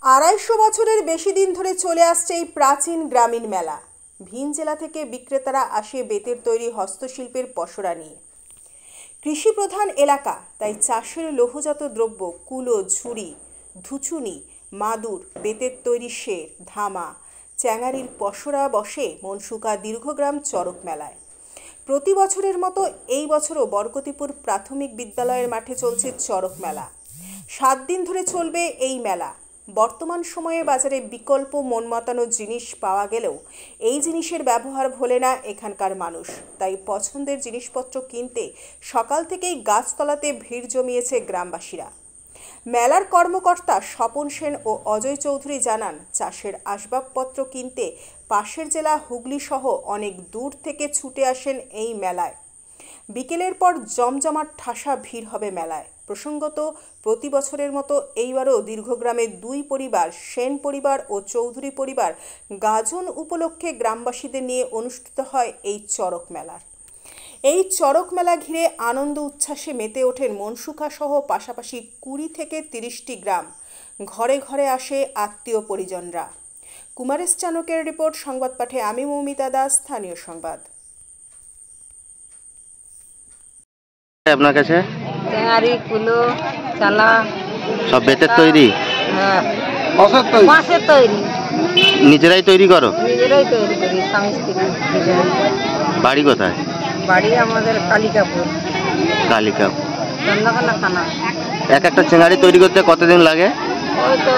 250 বছরের বেশি দিন ধরে চলে আসছে এই প্রাচীন গ্রামীণ মেলা। ভিন জেলা থেকে বিক্রেতারা আসে বেতের তৈরি হস্তশিল্পের পসরা নিয়ে। কৃষি প্রধান এলাকা, তাই চাষের লৌহজাত দ্রব্য, কুলো, ঝুড়ি, ধুচুনি, মাদুর, বেতের তৈরি শের, ধামা, চ্যাঙারির পসরা বসে মনসুকা দীর্ঘগ্রাম চড়ক মেলায়। প্রতি বছরের মতো এই বছরও বরকতিপুর প্রাথমিক বিদ্যালয়ের মাঠে চলছে চড়ক মেলা। 7 দিন ধরে চলবে এই মেলা। বর্তমান সময়ে বাজারে বিকল্প মন মাতানো জিনিস পাওয়া গেলেও এই জিনিসের ব্যবহার ভোলে না এখানকার মানুষ। তাই পছন্দের জিনিসপত্র কিনতে সকাল থেকেই গাছতলাতে ভিড় জমিয়েছে গ্রামবাসীরা। মেলার কর্মকর্তা স্বপন সেন ও অজয় চৌধুরী জানান, চাষের আসবাবপত্র কিনতে পাশের জেলা হুগলি সহ অনেক দূর থেকে ছুটে আসেন এই মেলায়। বিকেলের পর জমজমাট ঠাসা ভিড় হবে মেলায়। প্রসঙ্গত, প্রতি বছরের মতো এইবারও দীর্ঘগ্রামের 2 পরিবার, সেন পরিবার ও চৌধুরী পরিবার গাজন উপলক্ষে গ্রামবাসীদের নিয়ে অনুষ্ঠিত হয় এই চড়ক মেলা। এই চড়ক মেলা ঘিরে আনন্দ উচ্ছ্বাসে মেতে ওঠেন মনসুকা সহ পাশাপাশি 20 থেকে 30টি গ্রাম। ঘরে ঘরে আসে আত্মীয় পরিজনরা। কুমারেশ চানকের রিপোর্ট, সংবাদ পাঠে আমি মৌমিতা দাস, স্থানীয় সংবাদ। আপনার কাছে চ্যাঙারি, কুলো, চালা সব বেতের তৈরি? হ্যাঁ, বাঁশের তৈরি। নিজেরাই তৈরি করো? নিজেরাই তৈরি করি, স্বামী স্ত্রী দুজনে। বাড়ি কোথায়? বাড়ি আমাদের কালিকাপুর, কালিকাপুর, চন্দ্রকোনা থানা। একটা চেঙারি তৈরি করতে কতদিন লাগে? ওই তো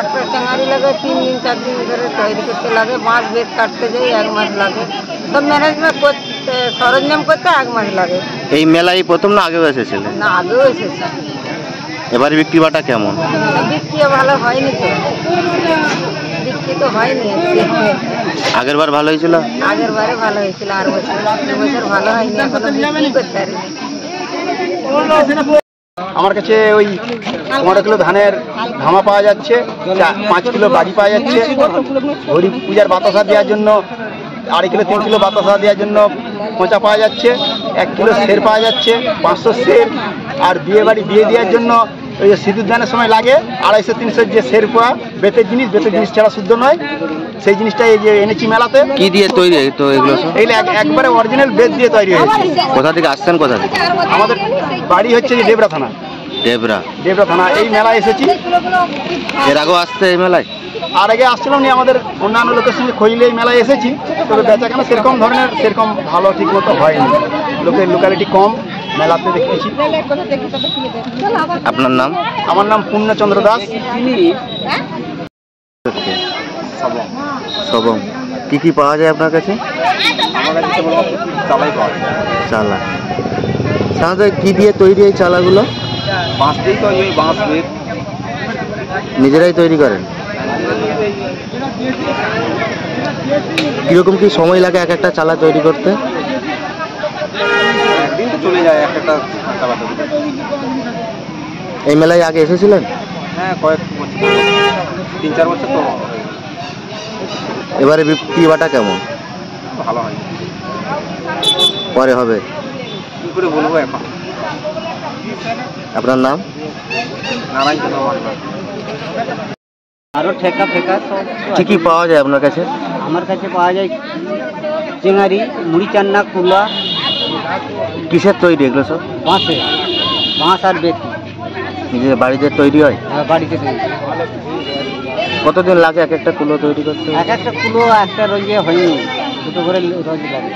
একটা চ্যাঙারি লাগে 3 দিন 4 দিন ধরে তৈরি করতে লাগে। বাঁশ বেত কাটতে যাই 1 মাস লাগে। সব ম্যানেজমেন্ট করতে, সরঞ্জাম করতে 1 মাস লাগে। এই মেলায় প্রথম না আগেও এসেছিলেন? না, আগেও এসেছে। এবারে বিক্রি বাটা কেমন? বিক্রি ভালো হয়নি তো, বিক্রি তো হয়নি। আগের বার ভালো হয়েছিল? আগের বারে ভালো হয়েছিল, আর বছর ভালো হয়নি, এখনো বিক্রি করতে পারিনি। আমার কাছে ওই 15 কিলো ধানের ধামা পাওয়া যাচ্ছে, 5 কিলো বাড়ি পাওয়া যাচ্ছে, হরি পূজার বাতাসা দেওয়ার জন্য 2.5 কিলো 3 কিলো বাতাসা দেওয়ার জন্য পচা পাওয়া যাচ্ছে, 1 কিলো সের পাওয়া যাচ্ছে, 500 সের। আর বিয়ে দেওয়ার জন্য ওই সিঁদুর দানের সময় লাগে 250-300 যে সের পাওয়া বেতের জিনিস ছাড়া শুদ্ধ নয়, সেই জিনিসটা এই যে এনেছি মেলাতে। কি দিয়ে তৈরি তো এগুলো? এইগুলো একবারে অরিজিনাল বেত দিয়ে তৈরি হয়েছে। কোথা থেকে আসছেন? কোথা থেকে? আমাদের বাড়ি হচ্ছে যে ডেবরা থানা। ডেবরা থানা। এই মেলায় এসেছি। এর আগেও আসতে এই মেলায়? আর আগে আসছিলাম নি, আমাদের অন্যান্য লোকের সঙ্গে খইলে এই মেলায় এসেছি, তবে বেচাকেনা সেরকম ভালো ঠিক মতো হয়নি। লোকালিটি কম মেলাতে দেখেছি। আপনার নাম? আমার নাম পূর্ণচন্দ্র দাস। সবং। কি পাওয়া যায় আপনার কাছে? আমার কাছে চালাই পাওয়া যায়। চালা সাধারণত কি দিয়ে তৈরি এই চালাগুলো? বাঁশ দিয়েই তৈরি, বাঁশ বেত। নিজেরাই তৈরি করেন? কিরকম কি সময় লাগে একটা চালা তৈরি করতে? একদিন তো চলে যায় একটা চালা। এই মেলায় আগে এসেছিলেন? হ্যাঁ, কয়েক বছর, 3-4 বছর তো। এবারে বিক্রি বাটা কেমন? ভালো হয়, পরে হবে। কি করে বলবো এখন। আপনার নাম? নারায়ণ। আরও ঠেকা ফেকা সব কি পাওয়া যায় আপনার কাছে? আমার কাছে পাওয়া যায় চেঙারি, মুড়ি চান্না, কুলা। কিসের তৈরি এগুলো সব? বাঁশ আর বেত। নিজের বাড়িতে তৈরি হয়? বাড়িতে তৈরি। কতদিন লাগে একটা কুলো তৈরি করতে? একটা কুলো একটা রোজে হয়নি, দুটো করে রোজ লাগে।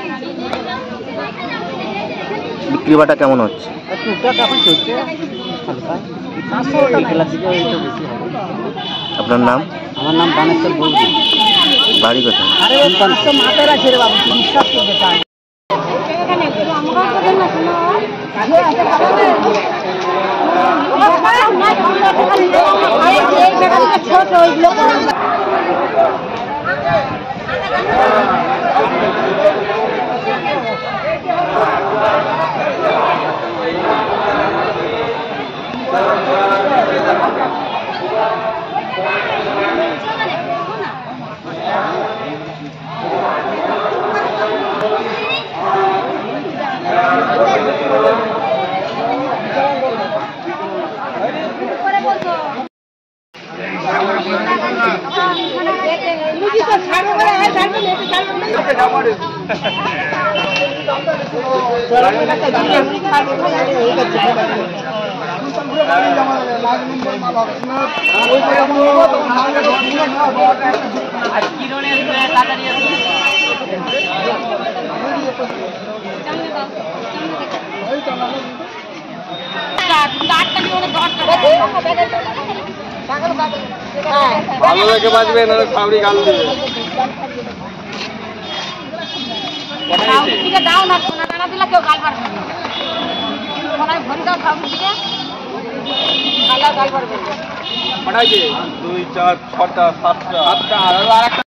বিক্রি বাটা কেমন হচ্ছে? টুকটাক এখন চলছে হালকা। বিকেলার দিকে একটু বেশি হবে। আপনার নাম? আমার নাম বানেশ্বর বৌদি। বাড়ি কোথায়? মাথায় রাখছে রে বাবু, বিশ্বাস করতে চাই। ভালো দেখে বাঁচবে না সাউরি গাল দিবে দাও না না দিলে কেউ গাল পারবে না ভরি দাও সাউরি দিকে গাল পারবে 2 4 6টা 7টা আর একটা